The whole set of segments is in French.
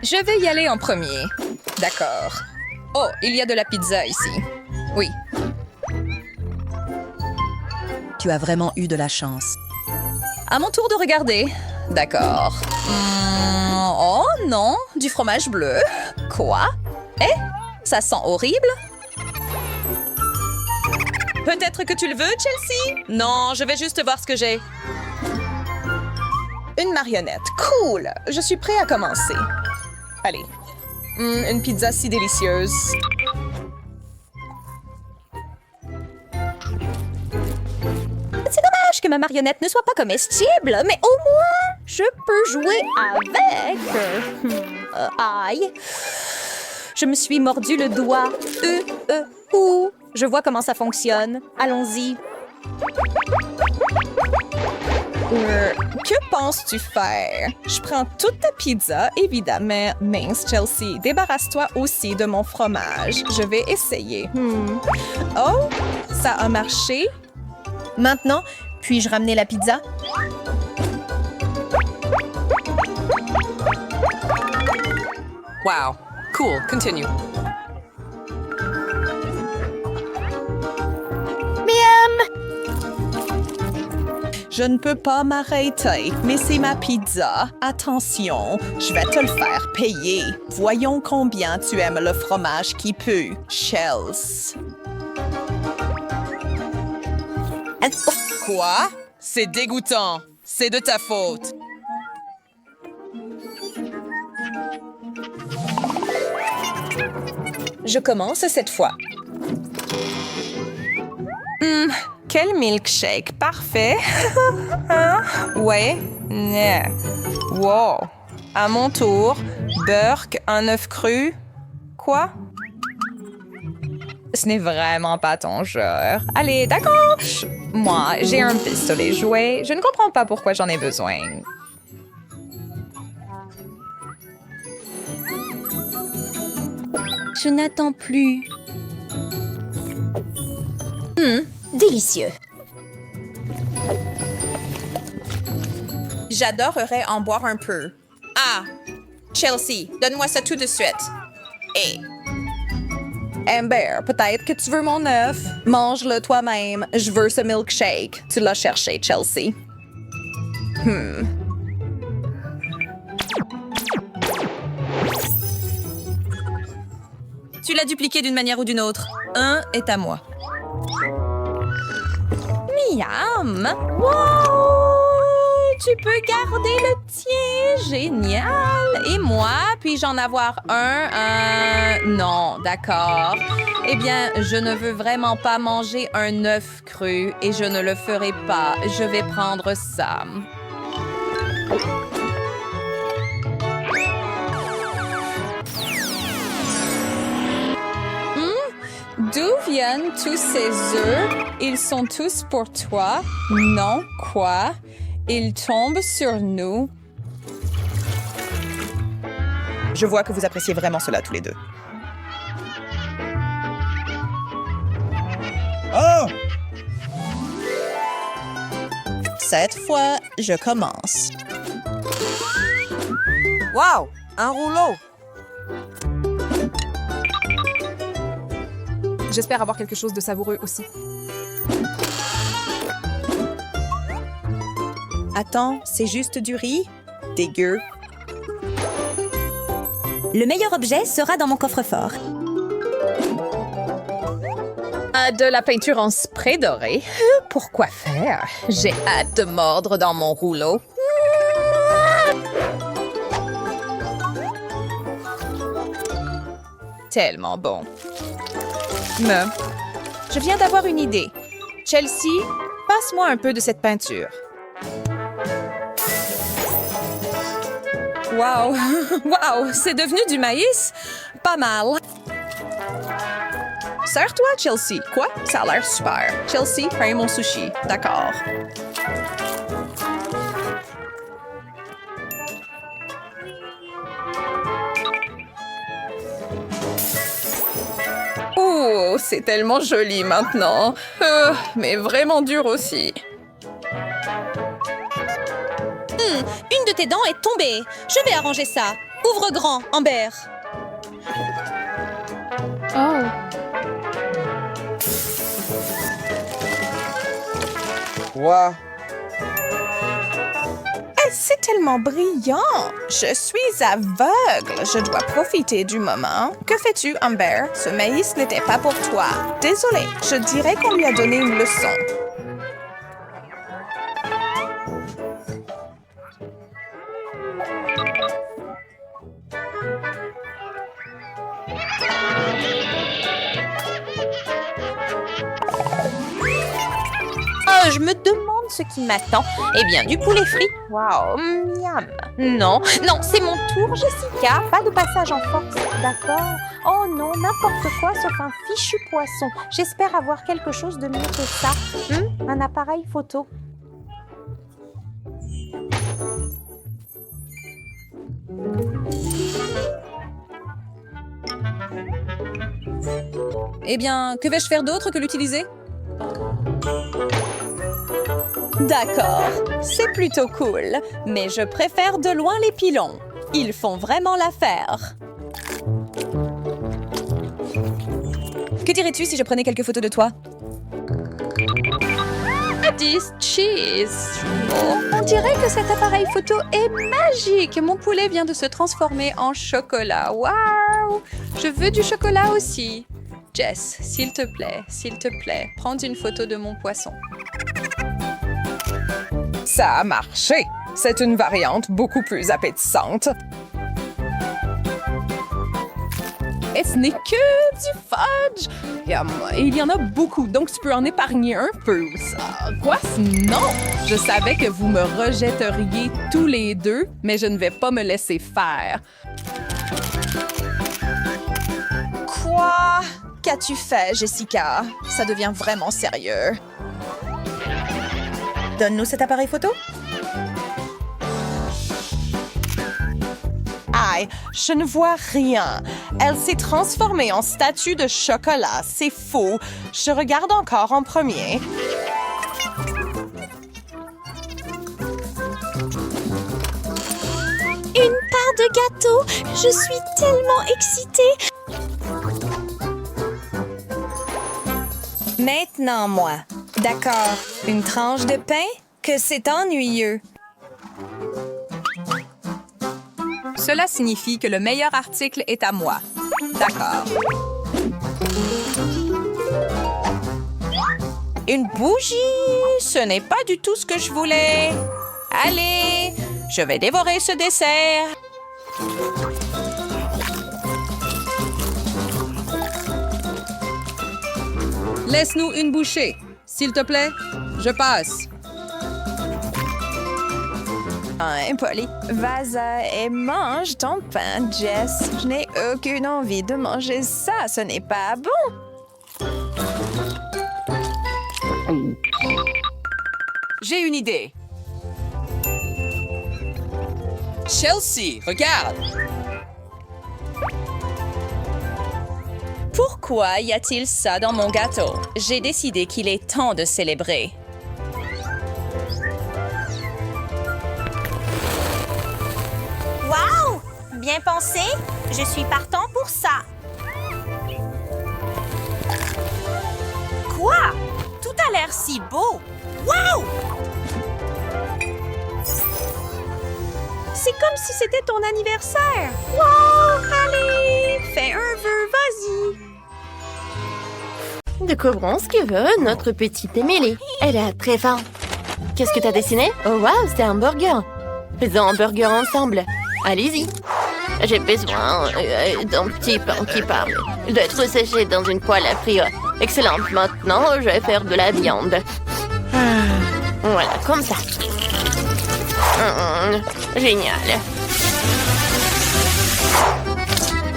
Je vais y aller en premier. D'accord. Oh, il y a de la pizza ici. Oui. Tu as vraiment eu de la chance. À mon tour de regarder. D'accord. Oh non, du fromage bleu. Quoi? Eh? Ça sent horrible? Peut-être que tu le veux, Chelsea? Non, je vais juste voir ce que j'ai. Une marionnette. Cool! Je suis prêt à commencer. Allez. Une pizza si délicieuse. C'est dommage que ma marionnette ne soit pas comestible, mais au moins, je peux jouer avec. Aïe. Je me suis mordu le doigt. Ouh. Je vois comment ça fonctionne. Allons-y. Que penses-tu faire? Je prends toute ta pizza, évidemment. Mince, Chelsea, débarrasse-toi aussi de mon fromage. Je vais essayer. Oh, ça a marché. Maintenant, puis-je ramener la pizza? Wow. Cool. Continue. Je ne peux pas m'arrêter, mais c'est ma pizza. Attention, je vais te le faire payer. Voyons combien tu aimes le fromage qui pue, Chels. Quoi? C'est dégoûtant. C'est de ta faute. Je commence cette fois. Quel milkshake parfait. Ouais. Wow. À mon tour. Burke, un œuf cru. Quoi? Ce n'est vraiment pas ton genre. Allez, d'accord. Moi, j'ai un pistolet jouet. Je ne comprends pas pourquoi j'en ai besoin. Je n'attends plus. Délicieux. J'adorerais en boire un peu. Ah! Chelsea, donne-moi ça tout de suite. Et... Amber, peut-être que tu veux mon œuf. Mange-le toi-même. Je veux ce milkshake. Tu l'as cherché, Chelsea. Tu l'as dupliqué d'une manière ou d'une autre. Un est à moi. Miam! Wow! Tu peux garder le tien! Génial! Et moi, puis-je en avoir un? Non, d'accord. Eh bien, je ne veux vraiment pas manger un œuf cru et je ne le ferai pas. Je vais prendre ça. D'où viennent tous ces œufs? Ils sont tous pour toi? Non, quoi? Ils tombent sur nous. Je vois que vous appréciez vraiment cela tous les deux. Oh! Cette fois, je commence. Wow! Un rouleau! J'espère avoir quelque chose de savoureux aussi. Attends, c'est juste du riz? Dégueu. Le meilleur objet sera dans mon coffre-fort. De la peinture en spray doré. Pourquoi faire? J'ai hâte de mordre dans mon rouleau. Tellement bon. Mais, je viens d'avoir une idée. Chelsea, passe-moi un peu de cette peinture. Wow! Wow! C'est devenu du maïs? Pas mal. Sers-toi, Chelsea. Quoi? Ça a l'air super. Chelsea, paye mon sushi. D'accord. Oh, c'est tellement joli maintenant. Mais vraiment dur aussi. Une de tes dents est tombée. Je vais arranger ça. Ouvre grand, Amber. Oh. Wow. C'est tellement brillant. Je suis aveugle. Je dois profiter du moment. Que fais-tu, Amber? Ce maïs n'était pas pour toi. Désolée, je dirais qu'on lui a donné une leçon. Je me demande ce qui m'attend. Eh bien, du poulet frit. Waouh, miam. Non, non, c'est mon tour, Jessica. Pas de passage en force, d'accord? Oh non, n'importe quoi sauf un fichu poisson. J'espère avoir quelque chose de mieux que ça. Un appareil photo. Eh bien, que vais-je faire d'autre que l'utiliser? D'accord, c'est plutôt cool, mais je préfère de loin les pilons. Ils font vraiment l'affaire. Que dirais-tu si je prenais quelques photos de toi? 10 cheese. Oh, on dirait que cet appareil photo est magique. Mon poulet vient de se transformer en chocolat. Waouh! Je veux du chocolat aussi. Jess, s'il te plaît, prends une photo de mon poisson. Ça a marché. C'est une variante beaucoup plus appétissante. Et ce n'est que du fudge! Il y en a beaucoup, donc tu peux en épargner un peu. Quoi? Non! Je savais que vous me rejetteriez tous les deux, mais je ne vais pas me laisser faire. Quoi? Qu'as-tu fait, Jessica? Ça devient vraiment sérieux. Donne-nous cet appareil photo. Aïe, je ne vois rien. Elle s'est transformée en statue de chocolat. C'est faux. Je regarde encore en premier. Une part de gâteau! Je suis tellement excitée! Maintenant, moi. D'accord. Une tranche de pain? Que c'est ennuyeux. Cela signifie que le meilleur article est à moi. D'accord. Une bougie? Ce n'est pas du tout ce que je voulais. Allez, je vais dévorer ce dessert. Laisse-nous une bouchée. S'il te plaît, je passe. Polly, vas-y et mange ton pain, Jess. Je n'ai aucune envie de manger ça. Ce n'est pas bon. J'ai une idée. Chelsea, regarde. Pourquoi y a-t-il ça dans mon gâteau? J'ai décidé qu'il est temps de célébrer. Wow! Bien pensé. Je suis partant pour ça. Quoi? Tout a l'air si beau. Wow! C'est comme si c'était ton anniversaire. Wow! Allez! Fais un vœu, vas-y! Découvrons ce que veut notre petite Émilie. Elle a très faim. Qu'est-ce que t'as dessiné? Oh wow, c'est un burger. Faisons un burger ensemble. Allez-y. J'ai besoin d'un petit pain qui parle. Il doit être séché dans une poêle à frire. Excellent. Maintenant, je vais faire de la viande. Voilà, comme ça. Génial.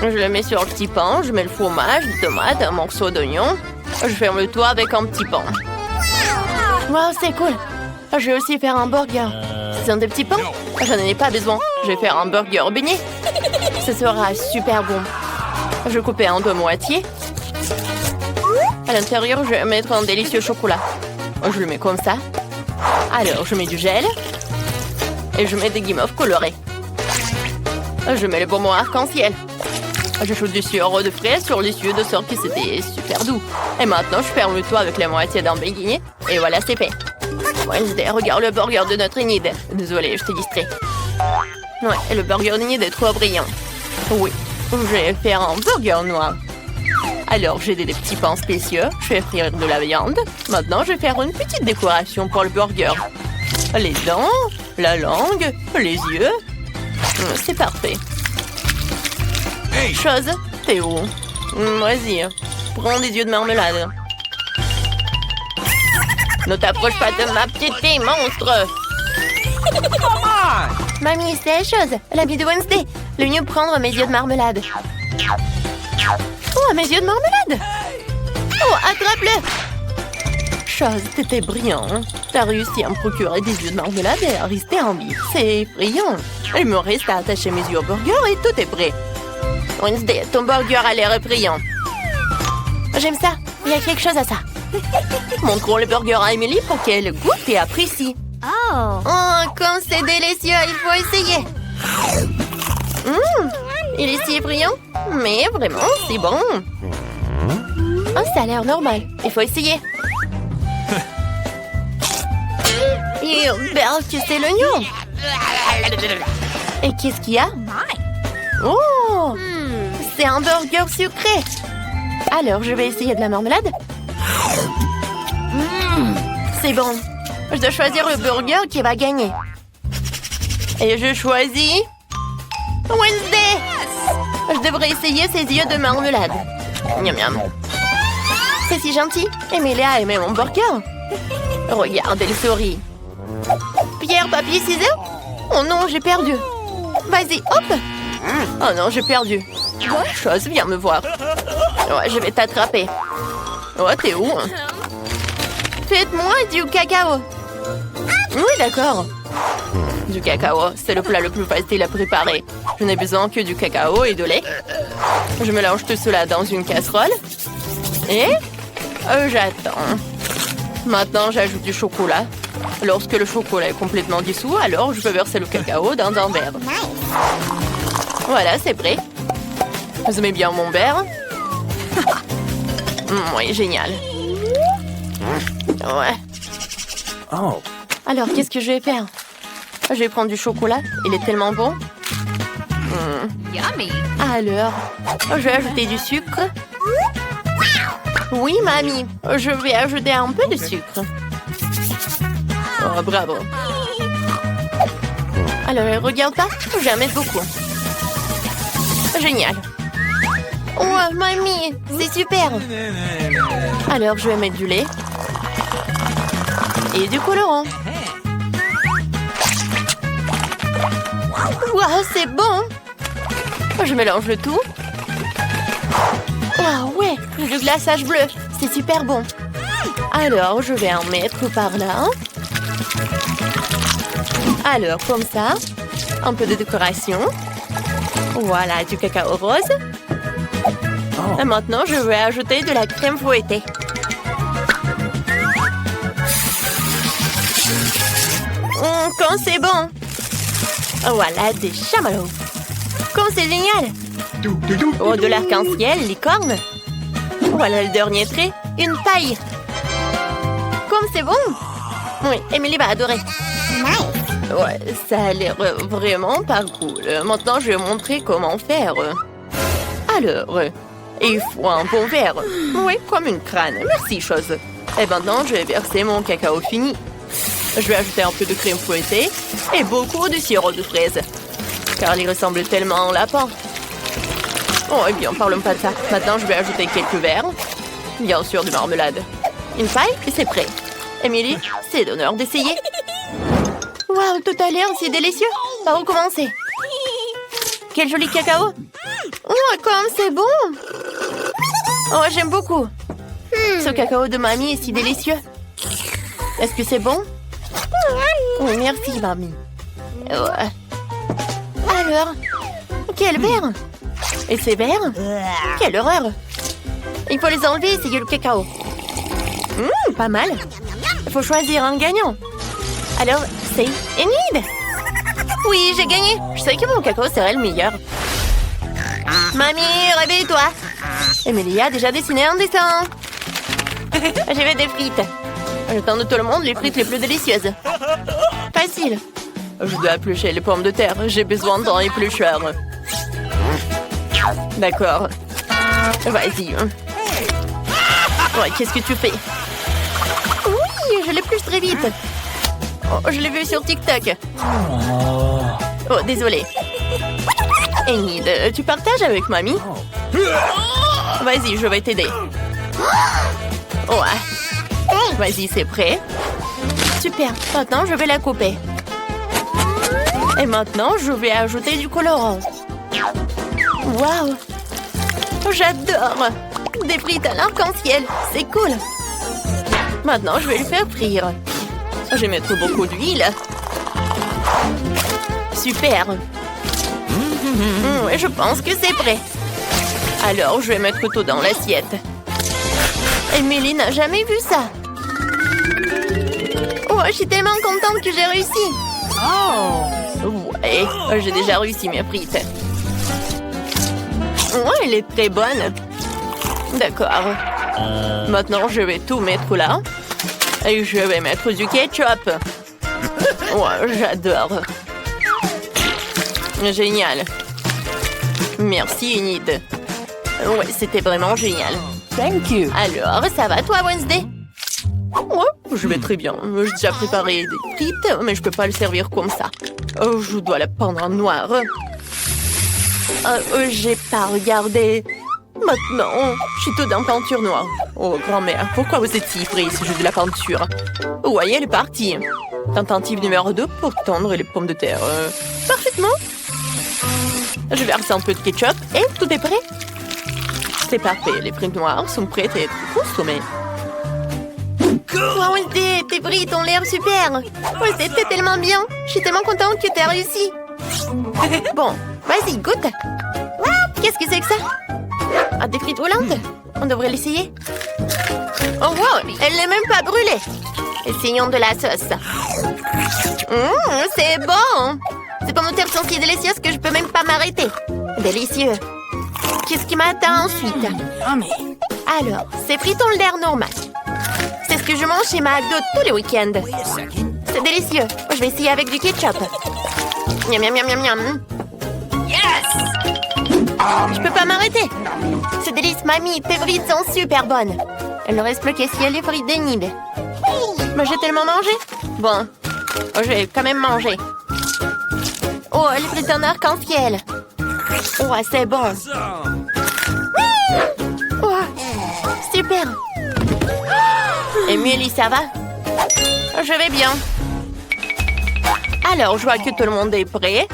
Je le mets sur le petit pain. Je mets le fromage, des tomates, un morceau d'oignon. Je ferme le toit avec un petit pain. Wow, c'est cool. Je vais aussi faire un burger. C'est un des petits pains? Je n'en ai pas besoin. Je vais faire un burger beignet. Ce sera super bon. Je vais couper en deux moitiés. À l'intérieur, je vais mettre un délicieux chocolat. Je le mets comme ça. Alors, je mets du gel. Et je mets des guimauves colorés. Je mets le bonbon arc-en-ciel. J'ajoute du sirop de fraise sur les yeux de sorte que c'était super doux. Et maintenant, je ferme le toit avec la moitié d'un beignet. Et voilà, c'est fait. Wednesday, regarde le burger de notre Enid. Désolée, je t'ai distrait. Ouais, le burger d'Enid est trop brillant. Oui, je vais faire un burger noir. Alors, j'ai des petits pains spéciaux. Je vais frire de la viande. Maintenant, je vais faire une petite décoration pour le burger. Les dents, la langue, les yeux. C'est parfait. Chose, t'es où? Vas-y, prends des yeux de marmelade. Ne t'approche pas de ma petite fille, monstre! Mamie, c'est la chose. L'ami de Wednesday. Le mieux prendre mes yeux de marmelade. Oh, mes yeux de marmelade! Oh, attrape-le! Chose, t'étais brillant. T'as réussi à me procurer des yeux de marmelade et à rester en vie. C'est effrayant. Il me reste à attacher mes yeux au burger et tout est prêt. Wednesday, ton burger a l'air brillant. J'aime ça. Il y a quelque chose à ça. Montrons le burger à Emily pour qu'elle goûte et apprécie. Oh, comme c'est délicieux, il faut essayer. Il est si brillant, mais vraiment, c'est bon. Oh, ça a l'air normal. Il faut essayer. Berk, c'est l'oignon. Et qu'est-ce qu'il y a? Oh, c'est un burger sucré. Alors, je vais essayer de la marmelade. C'est bon. Je dois choisir le burger qui va gagner. Et je choisis... Wednesday! Je devrais essayer ses yeux de marmelade. Miam miam. C'est si gentil. Emily a aimé mon burger. Regarde, elle sourit. Pierre, papier, ciseaux? Oh non, j'ai perdu. Vas-y, hop! Oh non, j'ai perdu. Chose, viens me voir. Ouais, je vais t'attraper. Oh, t'es où? Faites-moi du cacao. Oui, d'accord. Du cacao, c'est le plat le plus facile à préparer. Je n'ai besoin que du cacao et de lait. Je mélange tout cela dans une casserole. Et j'attends. Maintenant, j'ajoute du chocolat. Lorsque le chocolat est complètement dissous, alors je peux verser le cacao dans un verre. Voilà, c'est prêt. Vous aimez bien mon verre? Oui, génial. Ouais. Oh. Alors, qu'est-ce que je vais faire? Je vais prendre du chocolat. Il est tellement bon. Yummy. Alors, je vais ajouter du sucre. Oui, mamie. Je vais ajouter un peu de sucre. Oh, bravo. Alors, regarde pas. Je vais en mettre beaucoup. Génial. Oh, mamie, c'est super. Alors, je vais mettre du lait. Et du colorant. Waouh, c'est bon. Je mélange le tout. Waouh, ouais, du glaçage bleu. C'est super bon. Alors, je vais en mettre par là. Alors, comme ça. Un peu de décoration. Voilà, du cacao rose. Et maintenant, je vais ajouter de la crème fouettée. Quand c'est bon. Voilà, des chamallows. Comme c'est génial. Oh, de l'arc-en-ciel, licorne. Voilà le dernier trait, une paille. Comme c'est bon. Oui, Emily va adorer. Ouais, ça a l'air vraiment pas cool. Maintenant, je vais montrer comment faire. Alors, il faut un bon verre. Oui, comme une crâne. Merci, chose. Et maintenant, je vais verser mon cacao fini. Je vais ajouter un peu de crème fouettée et beaucoup de sirop de fraise. Car il ressemble tellement à un lapin. Oh, eh bien, parlons pas de ça. Maintenant, je vais ajouter quelques verres. Bien sûr, de marmelade. Une paille et c'est prêt. Emily, c'est d'honneur d'essayer. Waouh, tout à l'heure, c'est délicieux. Par où commencer? Quel joli cacao. Oh, comme c'est bon. Oh, j'aime beaucoup. Ce cacao de mamie est si délicieux. Est-ce que c'est bon? Oui, merci, mamie. Ouais. Alors, quel verre? Et ces verres? Quelle horreur! Il faut les enlever et essayer le cacao. Pas mal. Il faut choisir un gagnant. Alors, c'est Enid. Oui, j'ai gagné. Je savais que mon cacao serait le meilleur. Mamie, réveille-toi. Émilie a déjà dessiné un dessin. J'ai fait des frites. J'attends de tout le monde les frites les plus délicieuses. Facile. Je dois éplucher les pommes de terre. J'ai besoin d'un éplucheur. D'accord. Vas-y. Ouais, qu'est-ce que tu fais? Oui, je l'épluche très vite. Oh, je l'ai vu sur TikTok. Oh, désolé. Enid, tu partages avec mamie? Vas-y, je vais t'aider. Ouais. Vas-y, c'est prêt. Super. Maintenant, je vais la couper. Et maintenant, je vais ajouter du colorant. Waouh! J'adore! Des frites à l'arc-en-ciel. C'est cool. Maintenant, je vais le faire frire. Je vais mettre beaucoup d'huile. Super. Je pense que c'est prêt. Alors, je vais mettre tout dans l'assiette. Émilie n'a jamais vu ça. Oh, je suis tellement contente que j'ai réussi. Ouais, j'ai déjà réussi mes frites. Ouais, elle est très bonne. D'accord. Maintenant, je vais tout mettre là. Et je vais mettre du ketchup. Ouais, j'adore. Génial. Merci, Enid. Ouais, c'était vraiment génial. Thank you. Alors, ça va toi, Wednesday? Ouais, je vais très bien. J'ai déjà préparé des frites, mais je peux pas le servir comme ça. Je dois la peindre en noir. J'ai pas regardé. Maintenant, je suis tout dans peinture noire. Oh, grand-mère, pourquoi vous êtes si prise ce jeu de la peinture? Ouais, elle est partie. Tentative numéro 2 pour tendre les pommes de terre. Parfaitement. Je verse un peu de ketchup et tout est prêt. C'est parfait, les frites noires sont prêtes à être consommées. Wow, Wednesday, tes frites ont l'air super. Ouais, c'était tellement bien. Je suis tellement contente que tu as réussi. Bon, vas-y, goûte. Qu'est-ce que c'est que ça? Ah, des frites volantes? On devrait l'essayer. Oh, wow, elle n'est même pas brûlée. Essayons de la sauce. C'est bon. Ces pommes de terre sont si délicieuses que je peux même pas m'arrêter. Délicieux. Qu'est-ce qui m'attend ensuite? Alors, ces frites ont l'air normal. C'est ce que je mange chez McDo tous les week-ends. C'est délicieux. Je vais essayer avec du ketchup. Miam, miam, miam, miam, miam. Je peux pas m'arrêter. C'est délice, mamie. Tes frites sont super bonnes. Il ne reste plus qu'à essayer les frites d'Enid. Mais j'ai tellement mangé. Bon, je vais quand même manger. Oh, les frites en arc-en-ciel. Oh, c'est bon. Oh, super. Émilie, ça va? Je vais bien. Alors, je vois que tout le monde est prêt.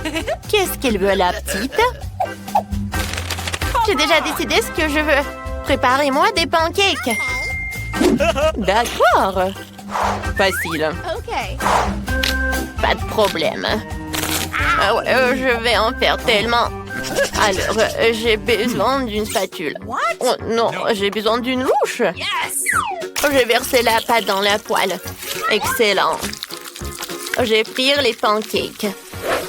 Qu'est-ce qu'elle veut, la petite? J'ai déjà décidé ce que je veux. Préparez-moi des pancakes. D'accord. Facile. Pas de problème. Ah ouais, je vais en faire tellement. Alors, j'ai besoin d'une spatule. Oh non, j'ai besoin d'une louche. J'ai versé la pâte dans la poêle. Excellent. J'ai frire les pancakes.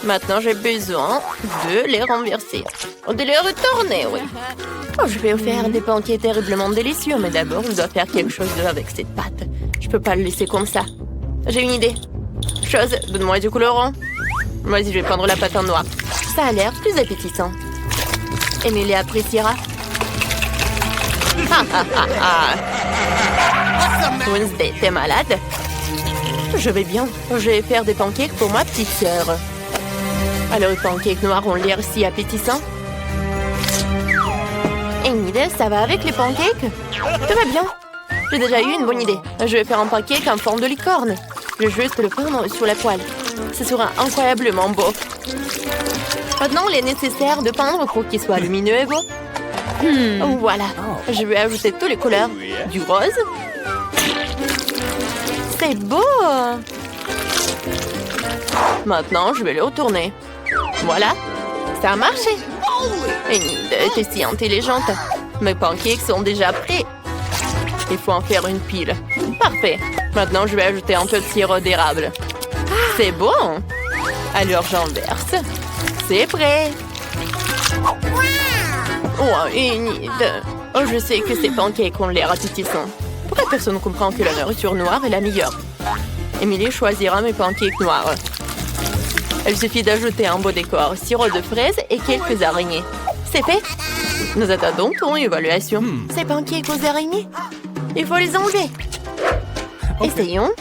Maintenant, j'ai besoin de les renverser. De les retourner, oui. Oh, je vais faire des pancakes terriblement délicieux, mais d'abord, je dois faire quelque chose avec cette pâte. Je peux pas le laisser comme ça. J'ai une idée. Chose, donne-moi du colorant. Vas-y, je vais prendre la pâte en noir. Ça a l'air plus appétissant. Émilie appréciera. Wednesday, t'es malade? Je vais bien. Je vais faire des pancakes pour ma petite sœur. Alors, les pancakes noirs ont l'air si appétissants. Enid, ça va avec les pancakes? Tout va bien. J'ai déjà eu une bonne idée. Je vais faire un pancake en forme de licorne. Je vais juste le peindre sur la poêle. Ce sera incroyablement beau. Maintenant, il est nécessaire de peindre pour qu'il soit lumineux et beau. Voilà. Je vais ajouter tous les couleurs. Du rose. C'est beau. Maintenant, je vais le retourner. Voilà. Ça a marché. Enid, t'es si intelligente. Mes pancakes sont déjà prêts. Il faut en faire une pile. Parfait. Maintenant, je vais ajouter un peu de sirop d'érable. C'est bon. Alors j'en verse. C'est prêt. Oh, une idée. Oh, je sais que ces pancakes ont l'air appétissants. Pourquoi personne ne comprend que la nourriture noire est la meilleure? Emily choisira mes pancakes noirs. Il suffit d'ajouter un beau décor, sirop de fraises et quelques araignées. C'est fait. Nous attendons ton évaluation. Ces pancakes aux araignées? Il faut les enlever. Essayons.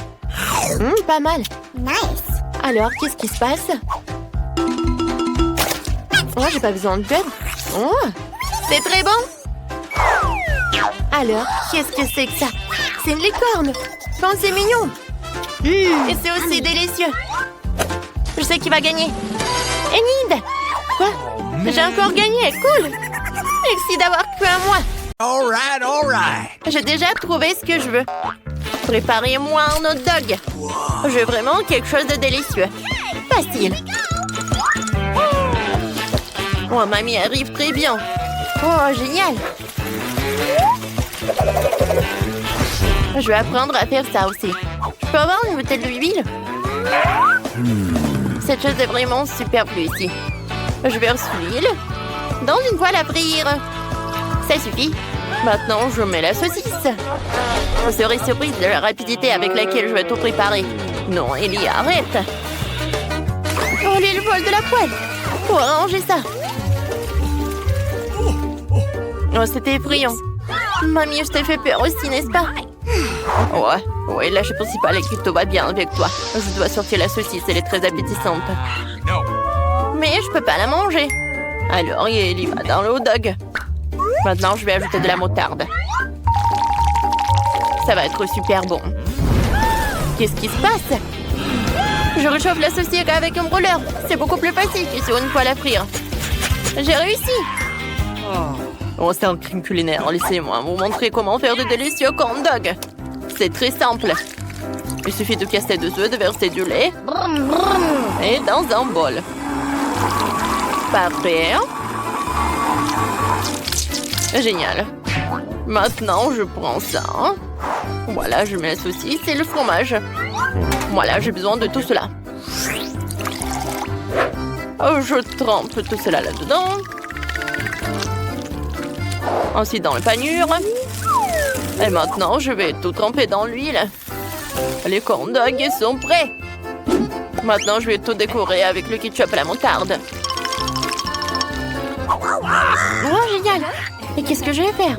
Pas mal. Nice. Alors, qu'est-ce qui se passe? Oh, j'ai pas besoin de beurre. Oh, c'est très bon. Alors, qu'est-ce que c'est que ça? C'est une licorne. Quand c'est mignon. Et c'est aussi délicieux. Je sais qui va gagner. Enid! Quoi? J'ai encore gagné. Cool. Merci d'avoir cru à moi. All right. J'ai déjà trouvé ce que je veux. Préparez-moi un hot dog. Je veux vraiment quelque chose de délicieux. Facile. Oh, mamie arrive très bien. Oh, génial. Je vais apprendre à faire ça aussi. Je peux avoir une bouteille d'huile? Cette chose est vraiment superbe ici. Je verse l'huile dans une poêle à frire. Ça suffit. Maintenant, je mets la saucisse. Vous serez surprise de la rapidité avec laquelle je vais tout préparer. Non, Ellie, arrête. Oh, l'huile vole de la poêle. Faut arranger ça. Oh, c'était effrayant. Mamie, je t'ai fait peur aussi, n'est-ce pas? Ouais, là, je pense pas que tout va bien avec toi. Je dois sortir la saucisse, elle est très appétissante. Mais je peux pas la manger. Alors, Ellie va dans le hot dog. Maintenant, je vais ajouter de la moutarde. Ça va être super bon. Qu'est-ce qui se passe? Je réchauffe la saucisse avec un brûleur. C'est beaucoup plus facile que sur une poêle à frire. J'ai réussi. Oh, c'est un crime culinaire. Laissez-moi vous montrer comment faire de délicieux corn dog. C'est très simple. Il suffit de casser 2 œufs, de verser du lait et dans un bol. Parfait. Génial. Maintenant, je prends ça. Voilà, je mets la saucisse et le fromage. Voilà, j'ai besoin de tout cela. Je trempe tout cela là-dedans. Ensuite, dans le panure. Et maintenant, je vais tout tremper dans l'huile. Les corn dogs sont prêts. Maintenant, je vais tout décorer avec le ketchup et la moutarde. Oh, génial! Et qu'est-ce que je vais faire?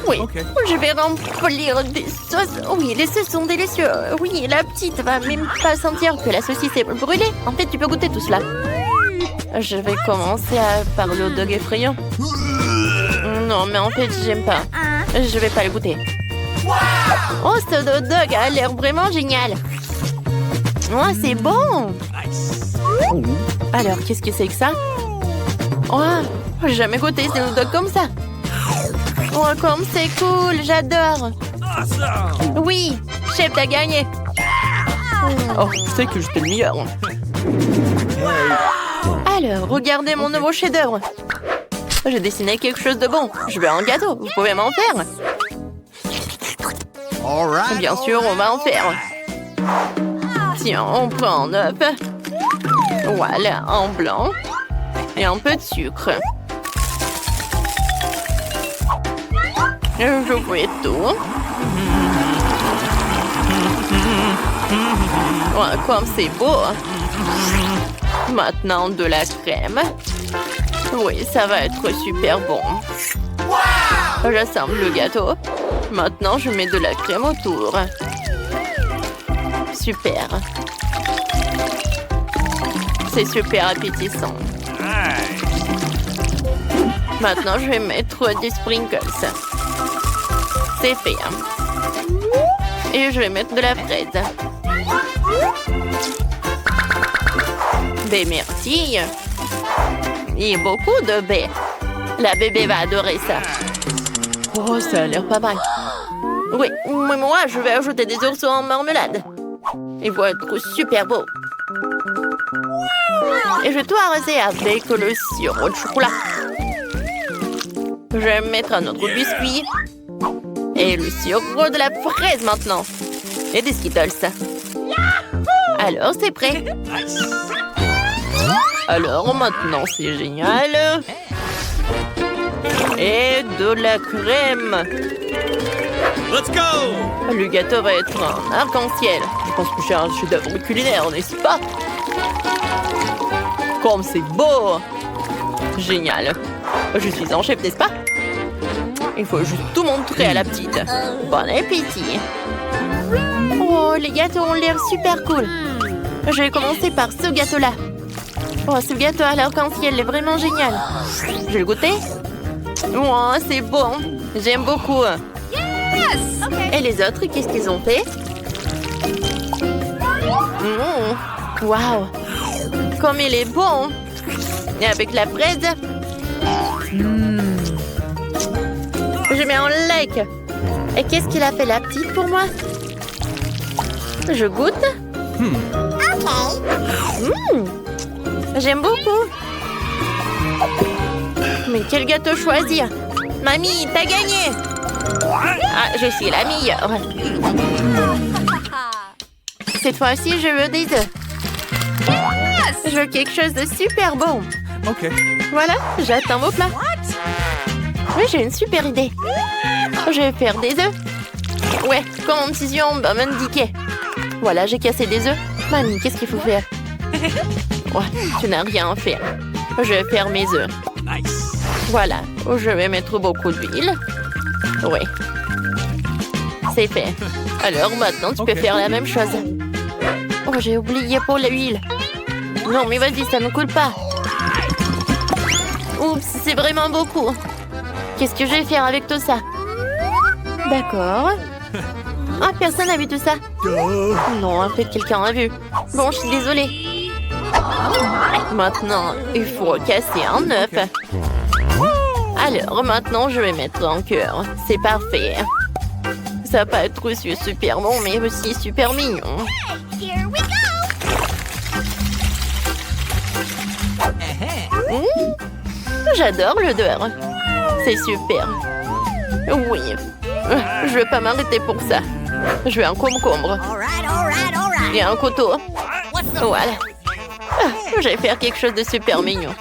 Oui, je vais remplir des sauces. Oui, les sauces sont délicieux. Oui, la petite va même pas sentir que la saucisse est brûlée. En fait, tu peux goûter tout cela. Je vais commencer par le hot dog effrayant. Non, mais en fait, j'aime pas. Je vais pas le goûter. Oh, ce hot dog a l'air vraiment génial. Oh, c'est bon. Alors, qu'est-ce que c'est que ça? Oh, j'ai jamais goûté ces hot dogs comme ça. Oh, comme c'est cool, j'adore. Oui, chef, t'as gagné. Oh, c'est que j'étais le meilleur. Alors, regardez mon nouveau chef-d'œuvre. J'ai dessiné quelque chose de bon. Je veux un gâteau. Vous pouvez m'en faire? Bien sûr, on va en faire. Tiens, on prend un œuf. Voilà, un blanc. Et un peu de sucre. Je fais tout. Ouais, comme c'est beau. Maintenant, de la crème. Oui, ça va être super bon. J'assemble le gâteau. Maintenant, je mets de la crème autour. Super. C'est super appétissant. Maintenant, je vais mettre des sprinkles. C'est fait. Et je vais mettre de la fraise. Ben merci. Et beaucoup de baies. La bébé va adorer ça. Oh, ça a l'air pas mal. Oui, mais moi, je vais ajouter des ours en marmelade. Ils vont être super beaux. Et je vais tout arroser avec le sirop de chocolat. Je vais mettre un autre biscuit. Et le sirop de la fraise maintenant. Et des Skittles. Alors, c'est prêt. Alors maintenant, c'est génial. Et de la crème. Let's go! Le gâteau va être un arc-en-ciel. Je pense que j'ai un chef-d'œuvre culinaire, n'est-ce pas? Comme c'est beau! Génial. Je suis un chef, n'est-ce pas? Il faut juste tout montrer à la petite. Bon appétit. Oh, les gâteaux ont l'air super cool. Je vais commencer par ce gâteau-là. Oh, ce gâteau à l'arc-en-ciel est vraiment génial. Je vais le goûter? Oh, c'est bon. J'aime beaucoup. Et les autres, qu'est-ce qu'ils ont fait? Waouh! Comme il est bon! Et avec la fraise? Je mets en like. Et qu'est-ce qu'il a fait la petite pour moi? Je goûte? J'aime beaucoup. Mais quel gâteau choisir? Mamie, t'as gagné! Ah, je suis la meilleure. Cette fois-ci, je veux des œufs. Je veux quelque chose de super bon. OK. Voilà, j'attends vos plats. Oui, j'ai une super idée. Je vais faire des œufs. Ouais, comme mon petit zion va m'indiquer. Voilà, j'ai cassé des œufs. Mamie, qu'est-ce qu'il faut faire? Ouais, tu n'as rien à faire. Je vais faire mes œufs. Nice. Voilà, je vais mettre beaucoup d'huile. Oui. C'est fait. Alors maintenant, tu peux faire la même chose. Oh, j'ai oublié pour l'huile. Non, mais vas-y, ça ne coule pas. Oups, c'est vraiment beaucoup. Qu'est-ce que je vais faire avec tout ça? D'accord. Ah, personne n'a vu tout ça. Non, en fait, quelqu'un a vu. Bon, je suis désolée. Maintenant, il faut casser un œuf. Alors, maintenant, je vais mettre un cœur. C'est parfait. Ça va pas être aussi super bon, mais aussi super mignon. J'adore l'odeur. C'est super. Oui. Je vais pas m'arrêter pour ça. Je veux un concombre. Et un couteau. Voilà. Je vais faire quelque chose de super mignon.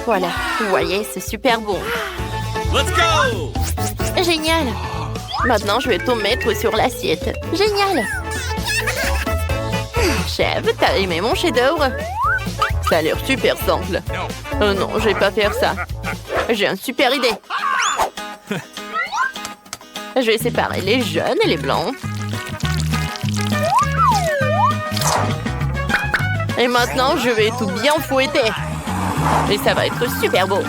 Voilà. Vous voyez, c'est super bon. Let's go! Génial. Maintenant, je vais tout mettre sur l'assiette. Génial. Chef, t'as aimé mon chef-d'œuvre? Ça a l'air super simple. Non, je vais pas faire ça. J'ai une super idée. Je vais séparer les jaunes et les blancs. Et maintenant, je vais tout bien fouetter. Et ça va être super beau.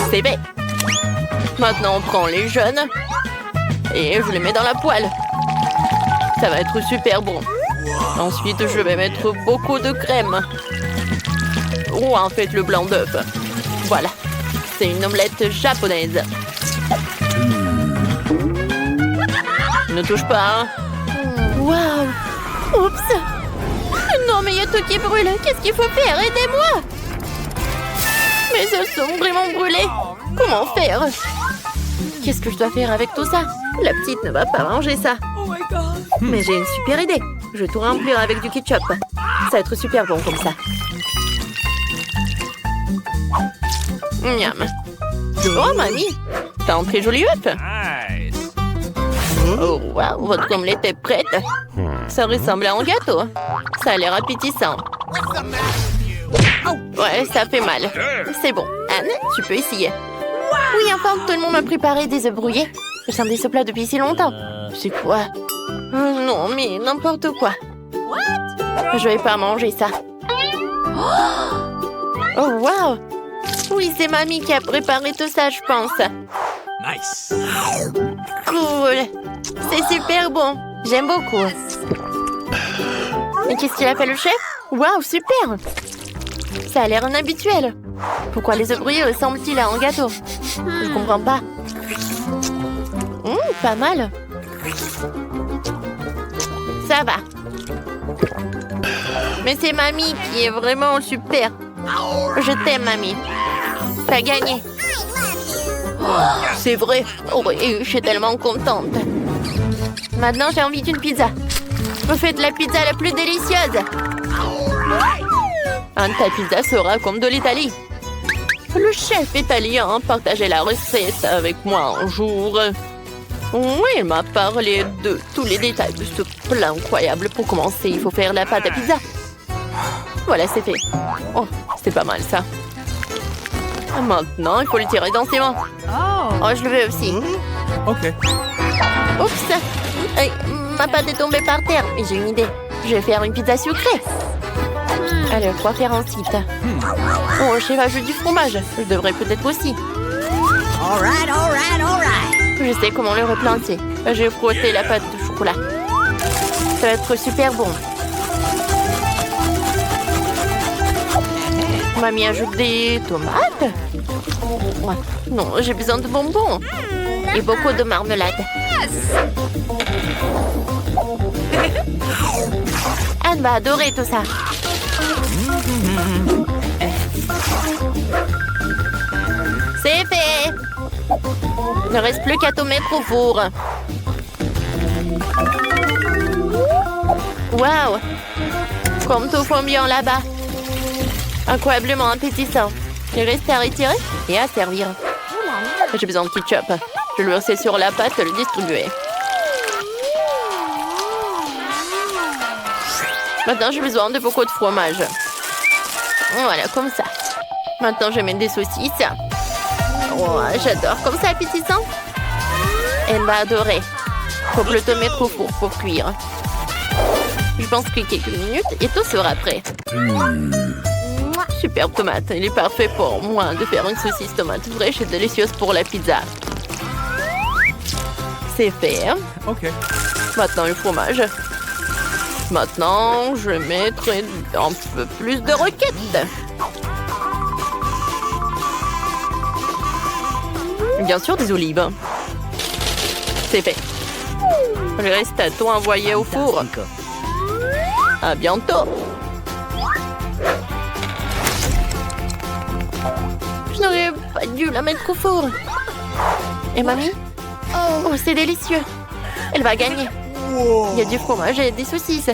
C'est fait. Maintenant, on prend les jaunes et je les mets dans la poêle. Ça va être super bon. Ensuite, je vais mettre beaucoup de crème. Ou en fait, le blanc d'œuf. Voilà. C'est une omelette japonaise. Ne touche pas, hein. Waouh! Oups! Non, mais il y a tout qui brûle. Qu'est-ce qu'il faut faire? Aidez-moi! Mes œufs sont vraiment brûlés. Comment faire? Qu'est-ce que je dois faire avec tout ça? La petite ne va pas manger ça. Mais j'ai une super idée. Je vais tout remplir avec du ketchup. Ça va être super bon comme ça. Miam. Oh, mamie! T'as un très joli œuf. Nice. Oh, wow, votre omelette est prête. Ça ressemble à un gâteau. Ça a l'air appétissant. Ouais, ça fait mal. C'est bon. Anne, tu peux essayer. Oui, enfin, tout le monde m'a préparé des œufs brouillés. J'attendais ce plat depuis si longtemps. C'est quoi? Non, mais n'importe quoi. Je vais pas manger ça. Oh, wow! Oui, c'est mamie qui a préparé tout ça, je pense. Nice. Cool. C'est super bon. J'aime beaucoup. Mais qu'est-ce qu'il appelle le chef? Waouh, super! Ça a l'air inhabituel. Pourquoi les œufs brouillés ressemblent-ils à un gâteau? Je comprends pas. Pas mal. Ça va. Mais c'est mamie qui est vraiment super. Je t'aime, mamie. T'as gagné. C'est vrai. Oui, je suis tellement contente. Maintenant, j'ai envie d'une pizza. Vous faites la pizza la plus délicieuse. Anne, ta pizza sera comme de l'Italie. Le chef italien partageait la recette avec moi un jour. Oui, il m'a parlé de tous les détails de ce plat incroyable. Pour commencer, il faut faire la pâte à pizza. Voilà, c'est fait. Oh, c'est pas mal ça. Maintenant, il faut le tirer dans ses mains. Oh, je le veux aussi. OK. Oups! Hey, ma pâte est tombée par terre. Mais j'ai une idée. Je vais faire une pizza sucrée. Alors, quoi faire ensuite? Oh, chef ajoute du fromage. Je devrais peut-être aussi. Je sais comment le replanter. Je vais frotter la pâte de chocolat. Ça va être super bon. Mamie ajoute des tomates. Non, j'ai besoin de bonbons. Et beaucoup de marmelade. Anne va adorer tout ça. C'est fait. Il ne reste plus qu'à tout mettre au four. Waouh! Comme tout fond bien là-bas. Incroyablement appétissant. Il reste à retirer et à servir. J'ai besoin de ketchup. Je le verser sur la pâte et le distribuer. Maintenant, j'ai besoin de beaucoup de fromage. Voilà, comme ça. Maintenant, je vais mettre des saucisses. Oh, j'adore. Comme ça, appétissant. Elle va adorer. Faut plutôt mettre au four pour cuire. Je pense que quelques minutes et tout sera prêt. Superbe tomate. Il est parfait pour moi de faire une saucisse tomate fraîche et délicieuse pour la pizza. C'est fait. OK. Maintenant, le fromage. Maintenant, je mettrai un peu plus de roquettes. Bien sûr, des olives. C'est fait. Il reste à tout envoyer au four. À bientôt. Je n'aurais pas dû la mettre au four. Et mamie? Oh, c'est délicieux. Elle va gagner. Il y a du fromage et des saucisses.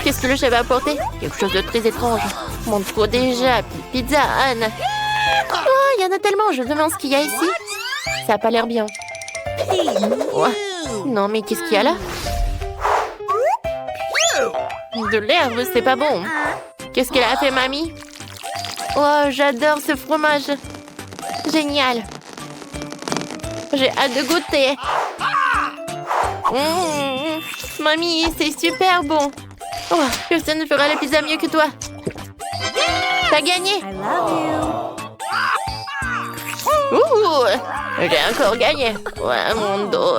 Qu'est-ce que le chef va apporter? Quelque chose de très étrange. Montre déjà. Pizza, Anne. Oh, il y en a tellement. Je me demande ce qu'il y a ici. Ça n'a pas l'air bien. Oh. Non, mais qu'est-ce qu'il y a là? De l'herbe, c'est pas bon. Qu'est-ce qu'elle a fait, mamie? Oh, j'adore ce fromage. Génial. J'ai hâte de goûter. Mamie, c'est super bon. Oh, personne ne fera la pizza mieux que toi. T'as gagné. Ouh, j'ai encore gagné. Ouais, mon dos.